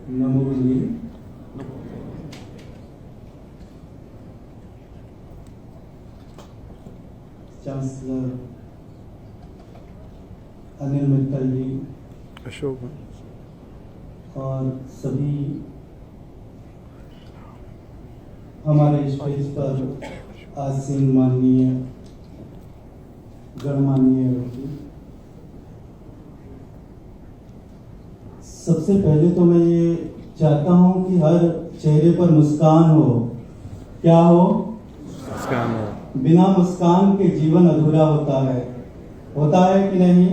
नमो बुद्धि चांसलर अनिल मित्तल जी, अशोक और सभी हमारे स्टेज पर आसीन माननीय गणमान्य व्यक्ति, सबसे पहले तो मैं ये चाहता हूँ कि हर चेहरे पर मुस्कान हो। क्या हो? मुस्कान हो। बिना मुस्कान के जीवन अधूरा होता है कि नहीं?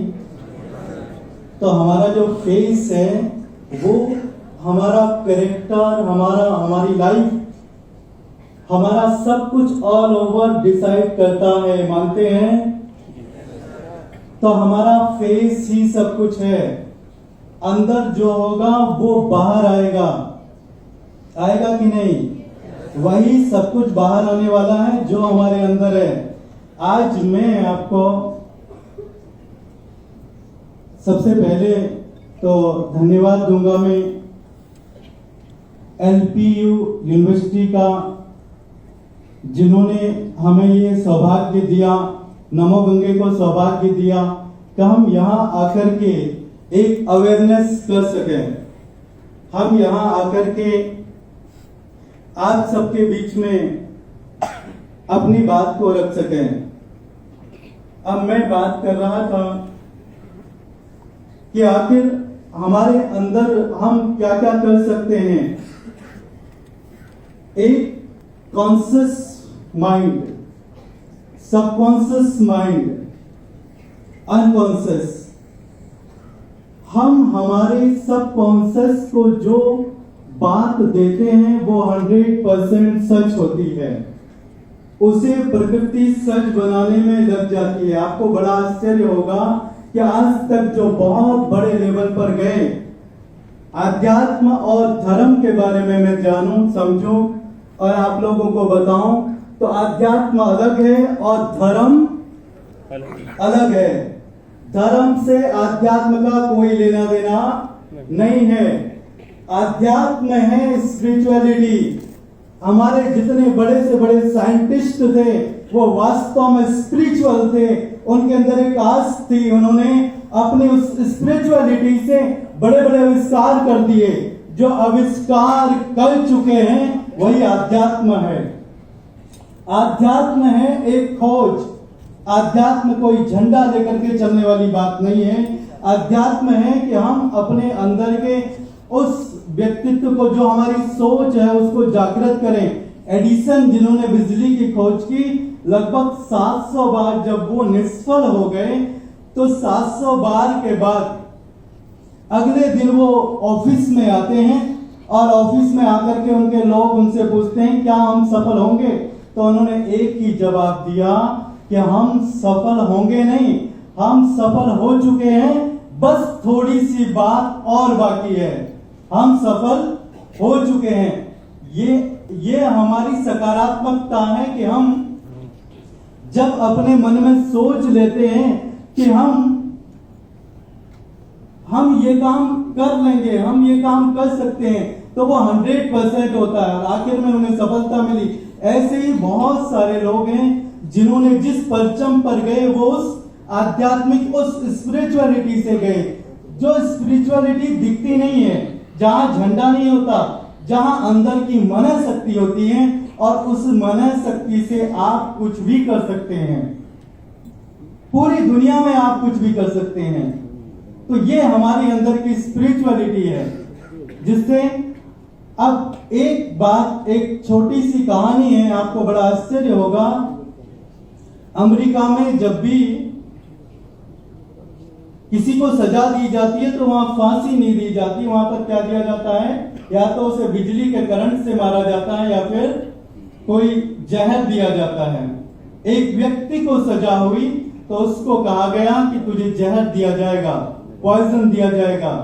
तो हमारा जो फेस है वो हमारा कैरेक्टर, हमारी लाइफ, हमारा सब कुछ ऑल ओवर डिसाइड करता है। मानते हैं? तो हमारा फेस ही सब कुछ है। अंदर जो होगा वो बाहर आएगा कि नहीं? वही सब कुछ बाहर आने वाला है जो हमारे अंदर है। आज मैं आपको सबसे पहले तो धन्यवाद दूंगा मैं एलपीयू यूनिवर्सिटी का, जिन्होंने हमें ये सौभाग्य दिया, नमो गंगे को सौभाग्य दिया कि हम यहाँ आकर के एक अवेयरनेस कर सकें। हम यहाँ आकर के आप सबके बीच में अपनी बात को रख सकें। अब मैं बात कर रहा था कि आखिर हमारे अंदर हम क्या क्या कर सकते हैं। एक conscious mind, subconscious mind, unconscious. हम हमारे सबकॉन्शियस को जो बात देते हैं वो 100% सच होती है। उसे प्रकृति सच बनाने में लग जाती है। आपको बड़ा आश्चर्य होगा कि आज तक जो बहुत बड़े लेवल पर गए, आध्यात्म और धर्म के बारे में मैं जानूं, समझूं और आप लोगों को बताऊं, तो आध्यात्म अलग है और धर्म अलग है। धर्म से आध्यात्म का कोई लेना देना नहीं है। आध्यात्म है स्पिरिचुअलिटी। हमारे जितने बड़े से बड़े साइंटिस्ट थे वो वास्तव में स्पिरिचुअल थे। उनके अंदर एक आस थी। उन्होंने अपनी उस स्पिरिचुअलिटी से बड़े बड़े आविष्कार कर दिए। जो आविष्कार कर चुके हैं वही आध्यात्म है। आध्यात्म है एक खोज। आध्यात्म कोई झंडा लेकर के चलने वाली बात नहीं है। अध्यात्म है कि हम अपने अंदर के उस व्यक्तित्व को, जो हमारी सोच है, उसको जागृत करें। एडिसन, जिन्होंने बिजली की खोज की, लगभग 700 बार जब वो निष्फल हो गए, तो 700 बार के बाद अगले दिन वो ऑफिस में आते हैं और ऑफिस में आकर के उनके लोग उनसे पूछते हैं क्या हम सफल होंगे? तो उन्होंने एक ही जवाब दिया कि हम सफल होंगे नहीं, हम सफल हो चुके हैं, बस थोड़ी सी बात और बाकी है। हम सफल हो चुके हैं। ये हमारी सकारात्मकता है कि हम जब अपने मन में सोच लेते हैं कि हम ये काम कर लेंगे, हम ये काम कर सकते हैं, तो वो 100% होता है और आखिर में उन्हें सफलता मिली। ऐसे ही बहुत सारे लोग हैं जिन्होंने जिस परचम पर गए वो उस आध्यात्मिक, उस स्पिरिचुअलिटी से गए। जो स्पिरिचुअलिटी दिखती नहीं है, जहां झंडा नहीं होता, जहां अंदर की मन शक्ति होती है, और उस मन शक्ति से आप कुछ भी कर सकते हैं। पूरी दुनिया में आप कुछ भी कर सकते हैं। तो ये हमारे अंदर की स्पिरिचुअलिटी है, जिससे अब एक बात, एक छोटी सी कहानी है, आपको बड़ा आश्चर्य होगा। अमेरिका में जब भी किसी को सजा दी जाती है तो वहां फांसी नहीं दी जाती, वहां पर क्या दिया जाता है? या तो उसे बिजली के करंट से मारा जाता है या फिर कोई जहर दिया जाता है। एक व्यक्ति को सजा हुई तो उसको कहा गया कि तुझे जहर दिया जाएगा, पॉइजन दिया जाएगा।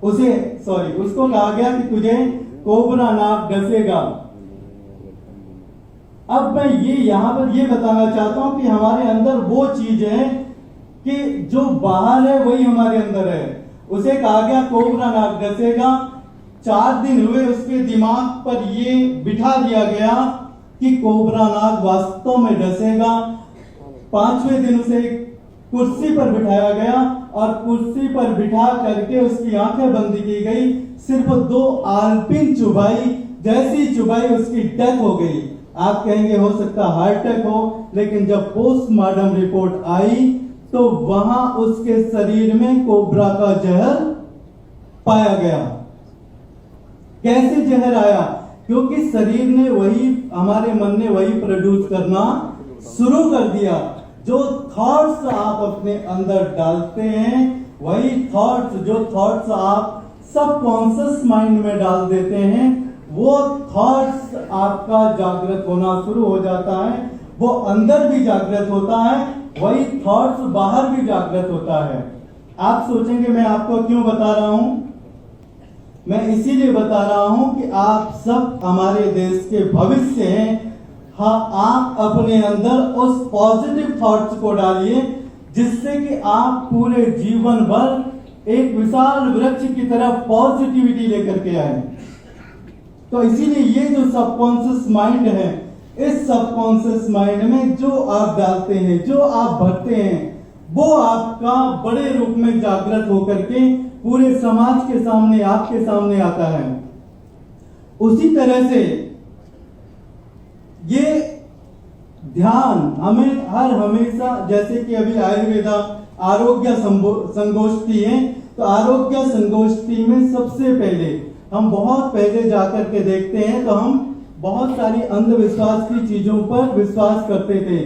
उसको कहा गया कि तुझे कोबरा नाग डसेगा। अब मैं यहाँ पर ये बताना चाहता हूं कि हमारे अंदर वो चीज है कि जो बाहर है वही हमारे अंदर है। उसे कहा गया कोबरा नाग डसेगा, 4 दिन हुए उसके दिमाग पर ये बिठा दिया गया कि कोबरा नाग वास्तव में डसेगा। 5वें दिन उसे कुर्सी पर बिठाया गया और कुर्सी पर बिठा करके उसकी आंखें बंद की गई। सिर्फ 2 आलपिन चुभाई, जैसी चुभाई उसकी डेथ हो गई। आप कहेंगे हो सकता हार्ट अटैक हो, लेकिन जब पोस्टमार्टम रिपोर्ट आई तो वहां उसके शरीर में कोबरा का जहर पाया गया। कैसे जहर आया? क्योंकि शरीर ने वही, हमारे मन ने वही प्रोड्यूस करना शुरू कर दिया। जो थॉट्स आप अपने अंदर डालते हैं, वही थॉट्स, जो थॉट्स आप सबकॉन्शियस माइंड में डाल देते हैं, वो थॉट्स आपका जागृत होना शुरू हो जाता है। वो अंदर भी जागृत होता है, वही थॉट्स बाहर भी जागृत होता है। आप सोचेंगे मैं आपको क्यों बता रहा हूं? मैं इसीलिए बता रहा हूं कि आप सब हमारे देश के भविष्य हैं। हाँ, आप अपने अंदर उस पॉजिटिव थॉट्स को डालिए जिससे कि आप पूरे जीवन भर एक विशाल वृक्ष की तरफ पॉजिटिविटी लेकर के आए। तो इसीलिए ये जो सबकॉन्शियस माइंड है, इस सबकॉन्शियस माइंड में जो आप डालते हैं, जो आप भरते हैं, वो आपका बड़े रूप में जागृत होकर के पूरे समाज के सामने, आपके सामने आता है। उसी तरह से ये ध्यान हमें हमेशा, जैसे कि अभी आयुर्वेदा आरोग्य संगोष्ठी है, तो आरोग्य संगोष्ठी में सबसे पहले हम बहुत पहले जाकर के देखते हैं तो हम बहुत सारी अंधविश्वास की चीजों पर विश्वास करते थे,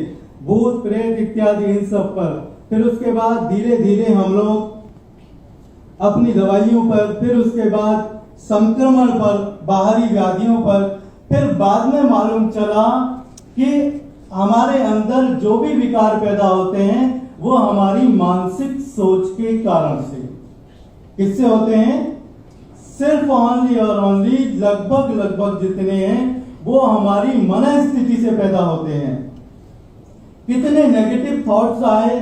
भूत प्रेत इत्यादि इन सब पर। फिर उसके बाद धीरे धीरे हम लोग अपनी दवाइयों पर, फिर उसके बाद संक्रमण पर, बाहरी व्याधियों पर, फिर बाद में मालूम चला कि हमारे अंदर जो भी विकार पैदा होते हैं वो हमारी मानसिक सोच के कारण से। किससे होते हैं? सिर्फ ओनली और ओनली, लगभग जितने हैं वो हमारी मन स्थिति से पैदा होते हैं। कितने नेगेटिव थॉट्स आए,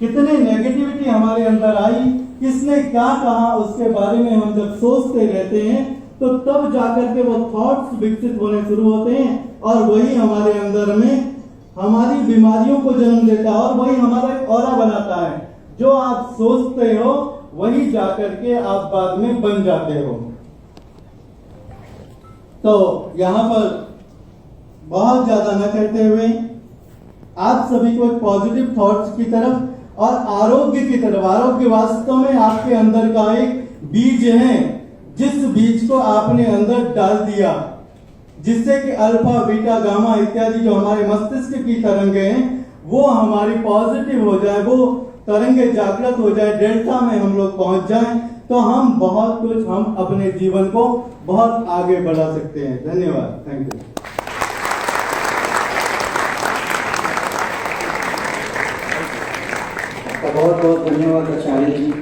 कितने नेगेटिविटी हमारे अंदर आई, किसने क्या कहा, उसके बारे में हम जब सोचते रहते हैं तो तब जाकर के वो थॉट्स विकसित होने शुरू होते हैं और वही हमारे अंदर में हमारी बीमारियों को जन्म देता है और वही हमारा एक ऑरा बनाता है। जो आप सोचते हो वही जाकर के आप बाद में बन जाते हो। तो यहां पर बहुत ज्यादा न करते हुए आप सभी को पॉजिटिव थॉट्स की तरफ और आरोग्य की तरफ, आरोग्य वास्तव में आपके अंदर का एक बीज है, जिस बीज को आपने अंदर डाल दिया, जिससे कि अल्फा बीटा गामा इत्यादि जो हमारे मस्तिष्क की तरंगे हैं वो हमारी पॉजिटिव हो जाए, वो तरंगे जागृत हो जाए, डेल्टा में हम लोग पहुंच जाएं, तो हम बहुत कुछ, हम अपने जीवन को बहुत आगे बढ़ा सकते हैं। धन्यवाद, थैंक यू। बहुत बहुत धन्यवाद आचार्य जी।